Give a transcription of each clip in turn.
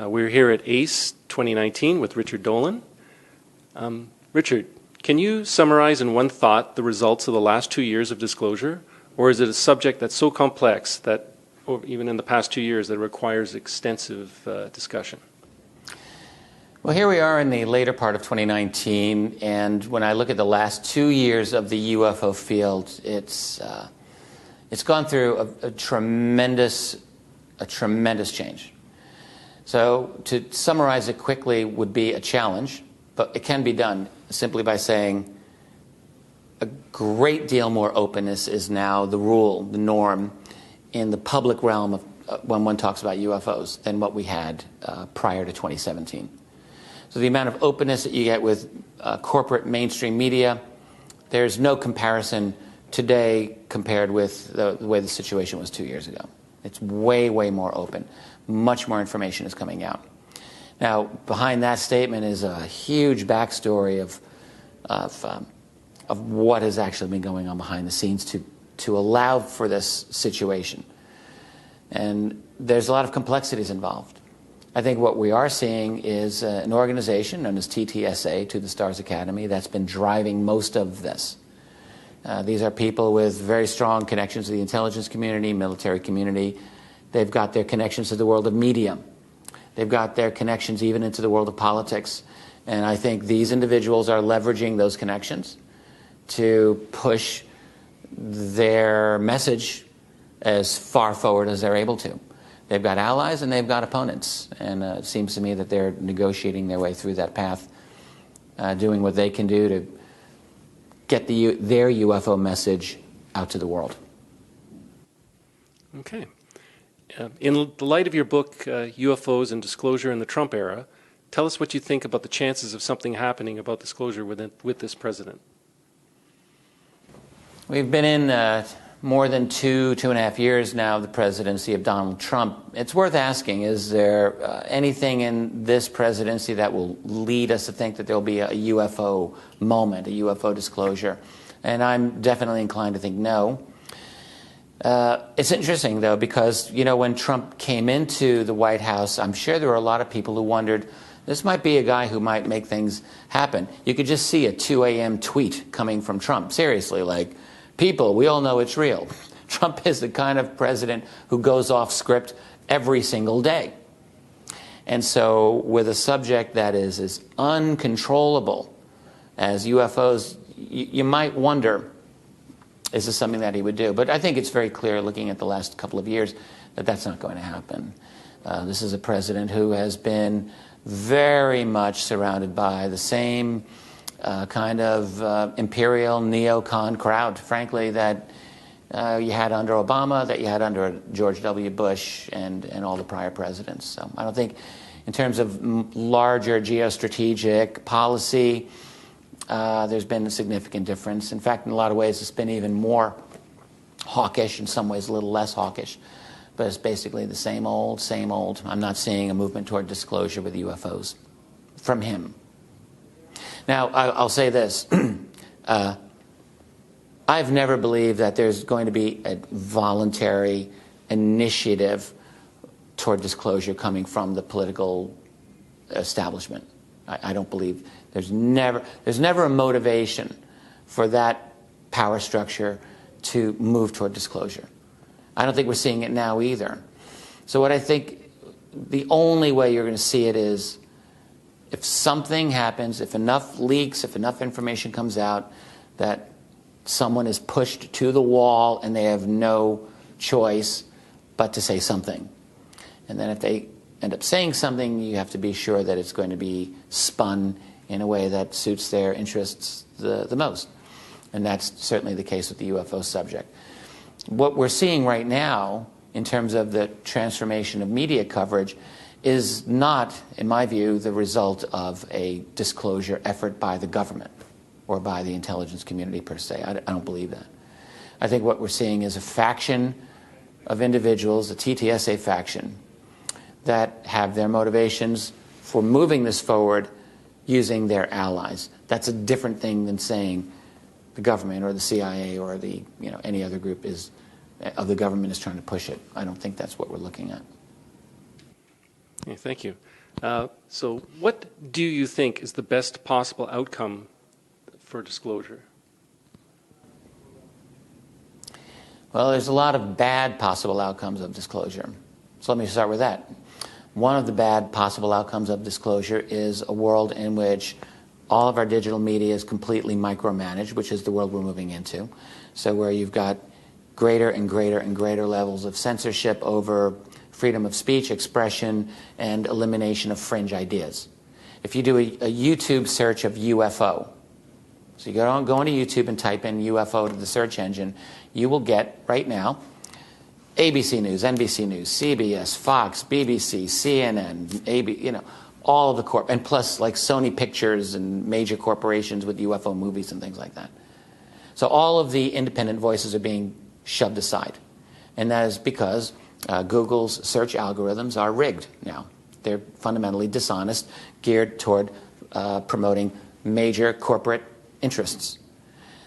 We're here at ACE 2019 with Richard Dolan. Richard, can you summarize in one thought the results of the last 2 years of disclosure? Or is it a subject that's so complex that, or even in the past 2 years, that it requires extensive discussion? Well, here we are in the later part of 2019, and when I look at the last 2 years of the UFO field, it's gone through a tremendous change. So to summarize it quickly would be a challenge, but it can be done simply by saying a great deal more openness is now the rule, the norm, in the public realm of when one talks about UFOs than what we had prior to 2017. So the amount of openness that you get with corporate mainstream media, there's no comparison today compared with the way the situation was 2 years ago. It's way, way more open. Much more information is coming out. Now, behind that statement is a huge backstory of what has actually been going on behind the scenes to allow for this situation. And there's a lot of complexities involved. I think what we are seeing is an organization known as TTSA, To the Stars Academy, that's been driving most of this. These are people with very strong connections to the intelligence community, military community. They've got their connections to the world of media. They've got their connections even into the world of politics. And I think these individuals are leveraging those connections to push their message as far forward as they're able to. They've got allies and they've got opponents. And it seems to me that they're negotiating their way through that path, doing what they can do to get their UFO message out to the world. Okay. In the light of your book, UFOs and Disclosure in the Trump Era, tell us what you think about the chances of something happening about disclosure with this president. We've been in more than two and a half years now of the presidency of Donald Trump. It's worth asking, is there anything in this presidency that will lead us to think that there will be a UFO moment, a UFO disclosure? And I'm definitely inclined to think no. It's interesting, though, because, you know, when Trump came into the White House, I'm sure there were a lot of people who wondered, this might be a guy who might make things happen. You could just see a 2 a.m. tweet coming from Trump, seriously, like, people, we all know it's real. Trump is the kind of president who goes off script every single day. And so with a subject that is as uncontrollable as UFOs, you might wonder, is this something that he would do? But I think it's very clear, looking at the last couple of years, that that's not going to happen. This is a president who has been very much surrounded by the same kind of imperial neocon crowd, frankly, that you had under Obama, that you had under George W. Bush and all the prior presidents. So I don't think, in terms of larger geostrategic policy, there's been a significant difference. In fact, in a lot of ways, it's been even more hawkish, in some ways a little less hawkish. But it's basically the same old, same old. I'm not seeing a movement toward disclosure with UFOs from him. Now, I'll say this. I've never believed that there's going to be a voluntary initiative toward disclosure coming from the political establishment. I don't believe there's never a motivation for that power structure to move toward disclosure. I don't think we're seeing it now either. So what I think the only way you're going to see it is if something happens, if enough leaks, if enough information comes out that someone is pushed to the wall and they have no choice but to say something. And then if they end up saying something, you have to be sure that it's going to be spun in a way that suits their interests the most. And that's certainly the case with the UFO subject. What we're seeing right now, in terms of the transformation of media coverage, is not, in my view, the result of a disclosure effort by the government or by the intelligence community per se. I don't believe that. I think what we're seeing is a faction of individuals, a TTSA faction, that have their motivations for moving this forward using their allies. That's a different thing than saying the government or the CIA or the, any other group of the government is trying to push it. I don't think that's what we're looking at. Yeah, thank you. So what do you think is the best possible outcome for disclosure? Well, there's a lot of bad possible outcomes of disclosure. So let me start with that. One of the bad possible outcomes of disclosure is a world in which all of our digital media is completely micromanaged, which is the world we're moving into. So where you've got greater and greater and greater levels of censorship over freedom of speech, expression, and elimination of fringe ideas. If you do a YouTube search of UFO, so you go into YouTube and type in UFO to the search engine, you will get, right now, ABC News, NBC News, CBS, Fox, BBC, CNN, all of the and plus like Sony Pictures and major corporations with UFO movies and things like that. So all of the independent voices are being shoved aside. And that is because Google's search algorithms are rigged now. They're fundamentally dishonest, geared toward promoting major corporate interests.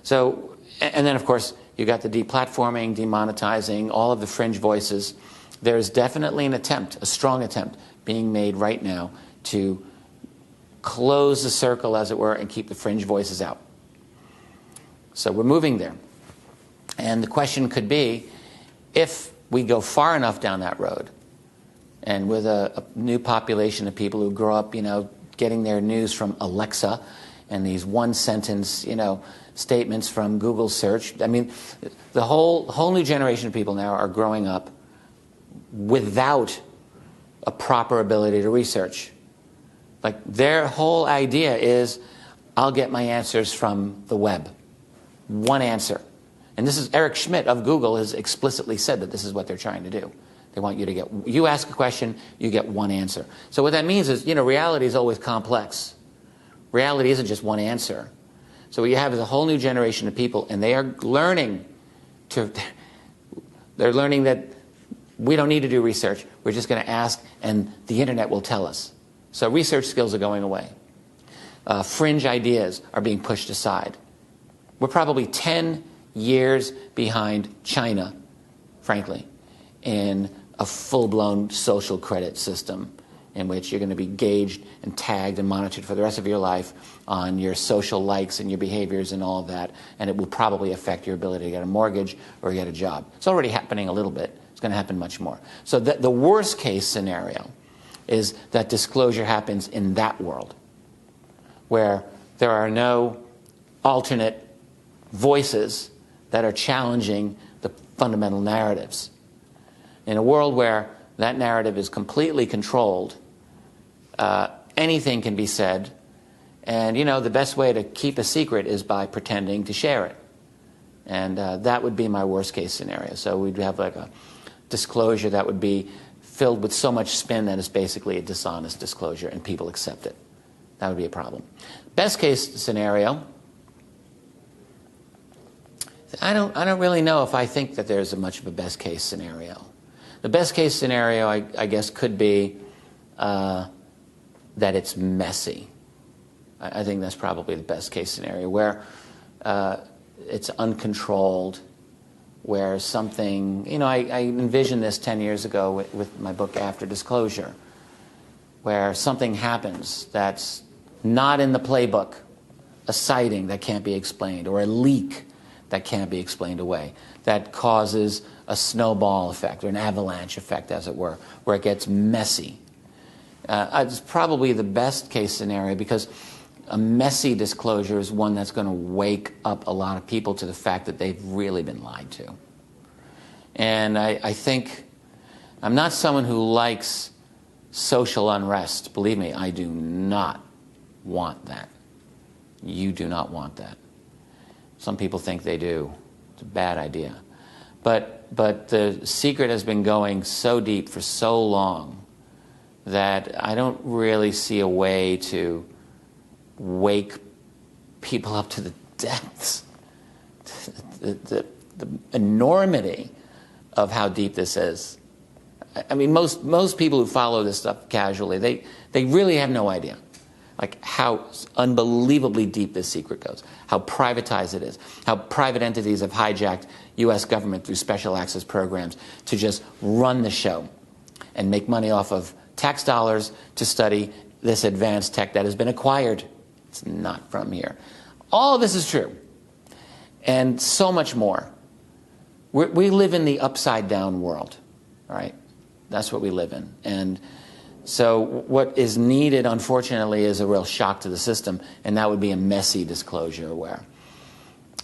So, and then of course, you got the deplatforming, demonetizing, all of the fringe voices. There is definitely an attempt, a strong attempt, being made right now to close the circle, as it were, and keep the fringe voices out. So we're moving there. And the question could be, if we go far enough down that road, and with a new population of people who grow up, getting their news from Alexa and these one-sentence, statements from Google search. I mean, the whole new generation of people now are growing up without a proper ability to research. Like, their whole idea is, I'll get my answers from the web. One answer. And this is Eric Schmidt of Google has explicitly said that this is what they're trying to do. They want you to you ask a question, you get one answer. So what that means is, reality is always complex. Reality isn't just one answer. So what you have is a whole new generation of people, and they are learning that we don't need to do research. We're just going to ask, and the internet will tell us. So research skills are going away. Fringe ideas are being pushed aside. We're probably 10 years behind China, frankly, in a full-blown social credit system in which you're going to be gauged and tagged and monitored for the rest of your life on your social likes and your behaviors and all of that, and it will probably affect your ability to get a mortgage or get a job. It's already happening a little bit. It's going to happen much more. So the worst case scenario is that disclosure happens in that world, where there are no alternate voices that are challenging the fundamental narratives. In a world where that narrative is completely controlled, anything can be said, and the best way to keep a secret is by pretending to share it. And that would be my worst case scenario. So we'd have like a disclosure that would be filled with so much spin that it's basically a dishonest disclosure, and people accept it. That would be a problem. Best case scenario, I don't really know if I think that there's much of a best case scenario. The best case scenario, I guess, could be that it's messy. I think that's probably the best case scenario, where it's uncontrolled, where something, I envisioned this 10 years ago with my book After Disclosure, where something happens that's not in the playbook, a sighting that can't be explained, or a leak that can't be explained away, that causes a snowball effect or an avalanche effect, as it were, where it gets messy. It's probably the best case scenario, because a messy disclosure is one that's going to wake up a lot of people to the fact that they've really been lied to. And I think I'm not someone who likes social unrest. Believe me, I do not want that. You do not want that. Some people think they do. It's a bad idea. But the secret has been going so deep for so long that I don't really see a way to wake people up to the depths, the enormity of how deep this is. I mean, most people who follow this stuff casually, they really have no idea, like, how unbelievably deep this secret goes, how privatized it is, how private entities have hijacked U.S. government through special access programs to just run the show and make money off of tax dollars to study this advanced tech that has been acquired. It's not from here. All of this is true, and so much more. We live in the upside-down world, all right? That's what we live in. And so what is needed, unfortunately, is a real shock to the system, and that would be a messy disclosure where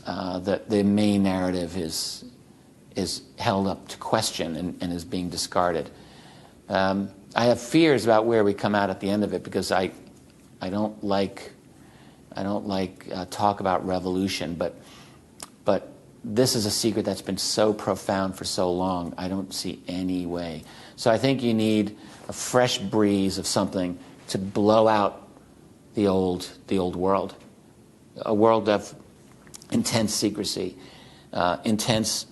the main narrative is held up to question and is being discarded. I have fears about where we come out at the end of it, because I don't like talk about revolution, but this is a secret that's been so profound for so long. I don't see any way. So I think you need a fresh breeze of something to blow out the old world, a world of intense secrecy, intense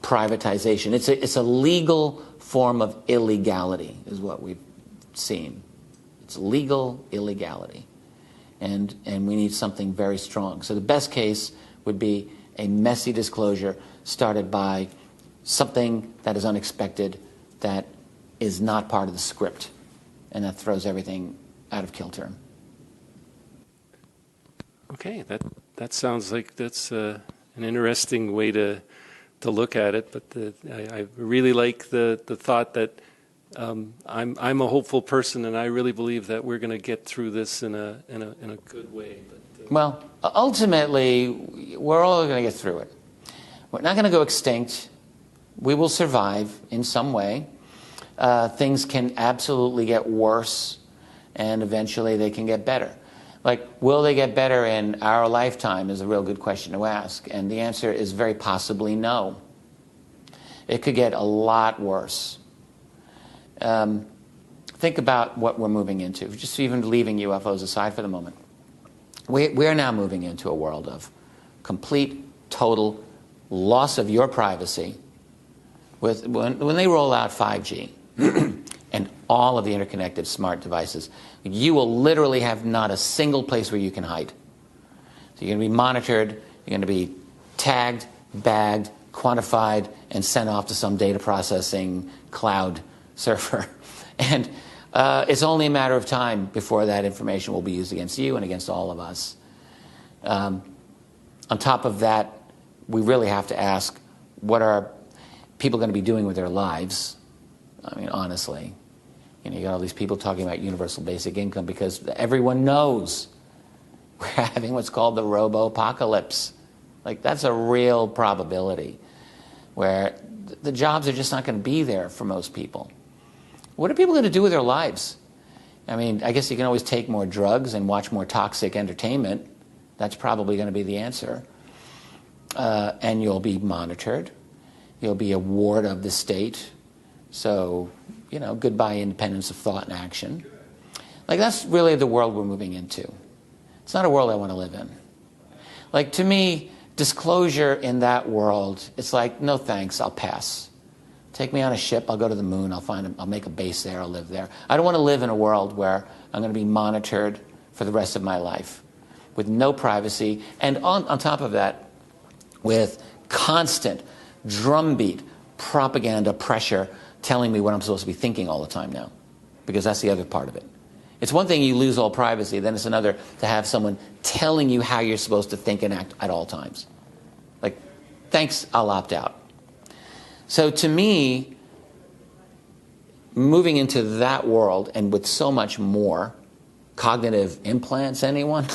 privatization. It's a legal form of illegality, is what we've seen. It's legal illegality, and we need something very strong. So the best case would be a messy disclosure started by something that is unexpected, that is not part of the script, and that throws everything out of kilter. Okay, that sounds like that's an interesting way to look at it. But I really like the thought that I'm a hopeful person, and I really believe that we're going to get through this in a good way. But, well, ultimately, we're all going to get through it. We're not going to go extinct. We will survive in some way. Things can absolutely get worse, and eventually they can get better. Like, will they get better in our lifetime is a real good question to ask, and the answer is very possibly no. It could get a lot worse. Think about what we're moving into, just even leaving UFOs aside for the moment. We are now moving into a world of complete, total loss of your privacy. When they roll out 5G and all of the interconnected smart devices, you will literally have not a single place where you can hide. So you're going to be monitored, you're going to be tagged, bagged, quantified, and sent off to some data processing cloud server. And it's only a matter of time before that information will be used against you and against all of us. On top of that, we really have to ask, what are people going to be doing with their lives? I mean, honestly, you got all these people talking about universal basic income because everyone knows we're having what's called the robo-apocalypse. Like, that's a real probability where the jobs are just not going to be there for most people. What are people going to do with their lives? I mean, I guess you can always take more drugs and watch more toxic entertainment. That's probably going to be the answer. And you'll be monitored. You'll be a ward of the state. So, goodbye independence of thought and action. Like, that's really the world we're moving into. It's not a world I want to live in. Like, to me, disclosure in that world, it's like, no thanks, I'll pass. Take me on a ship, I'll go to the moon, I'll make a base there, I'll live there. I don't want to live in a world where I'm going to be monitored for the rest of my life with no privacy, and on top of that, with constant drumbeat propaganda pressure telling me what I'm supposed to be thinking all the time now, because that's the other part of it. It's one thing you lose all privacy, then it's another to have someone telling you how you're supposed to think and act at all times. Like, thanks, I'll opt out. So to me, moving into that world, and with so much more, cognitive implants, anyone?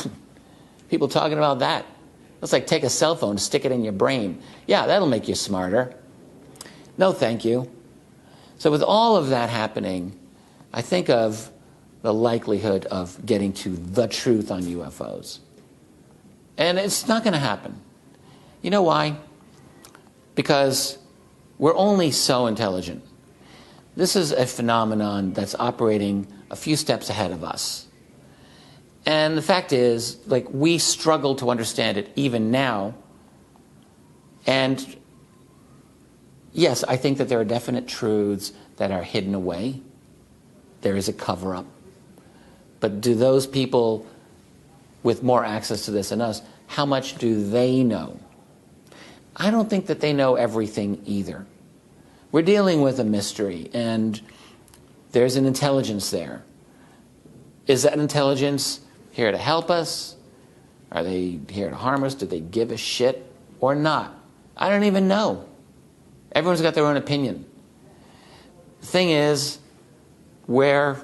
People talking about that. It's like, take a cell phone, stick it in your brain. Yeah, that'll make you smarter. No, thank you. So with all of that happening, I think of the likelihood of getting to the truth on UFOs. And it's not going to happen. You know why? Because we're only so intelligent. This is a phenomenon that's operating a few steps ahead of us. And the fact is, like, we struggle to understand it even now. And yes, I think that there are definite truths that are hidden away. There is a cover-up. But do those people with more access to this than us, how much do they know? I don't think that they know everything either. We're dealing with a mystery, and There's an intelligence there. Is that intelligence here to help us? Are they here to harm us? Do they give a shit or not? I don't even know. Everyone's got their own opinion. The thing is, where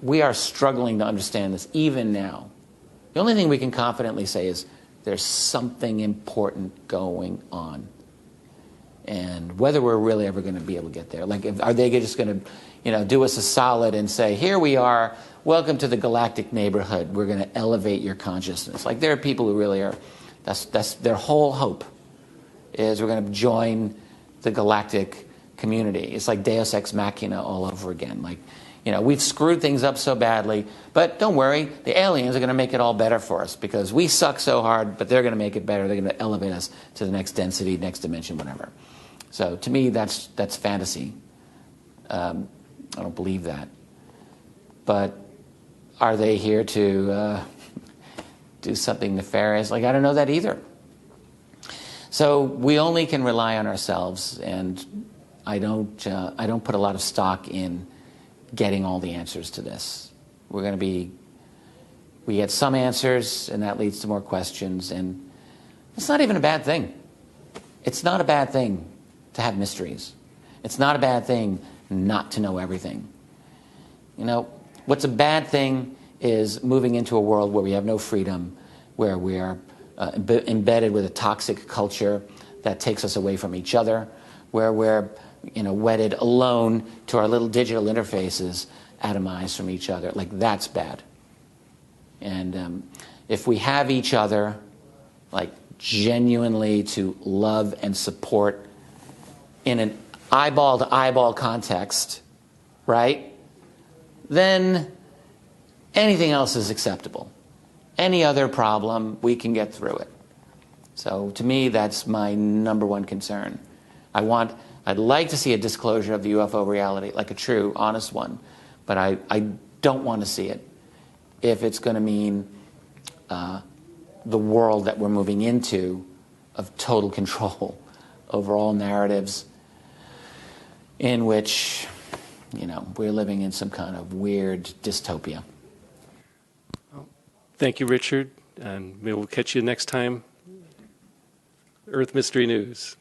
we are struggling to understand this even now, the only thing we can confidently say is there's something important going on. And whether we're really ever going to be able to get there, like, are they just going to, do us a solid and say, here we are, welcome to the galactic neighborhood. We're going to elevate your consciousness. Like, there are people who really are. That's their whole hope, is we're going to join the galactic community. It's like Deus Ex Machina all over again. Like, we've screwed things up so badly, but don't worry, the aliens are going to make it all better for us because we suck so hard, but they're going to make it better. They're going to elevate us to the next density, next dimension, whatever. So to me, that's fantasy. I don't believe that. But are they here to do something nefarious? Like, I don't know that either. So we only can rely on ourselves, and I don't put a lot of stock in getting all the answers to this. We get some answers, and that leads to more questions, and it's not even a bad thing. It's not a bad thing to have mysteries. It's not a bad thing not to know everything. What's a bad thing is moving into a world where we have no freedom, where we are embedded with a toxic culture that takes us away from each other, where we're wedded alone to our little digital interfaces, atomized from each other. Like, that's bad. And if we have each other, like, genuinely to love and support in an eyeball-to-eyeball context, right, then anything else is acceptable. Any other problem, we can get through it. So to me, that's my number one concern. I'd like to see a disclosure of the UFO reality, like a true, honest one, but I don't want to see it if it's going to mean the world that we're moving into of total control over all narratives in which, we're living in some kind of weird dystopia. Thank you, Richard, and maybe we'll catch you next time. Earth Mystery News.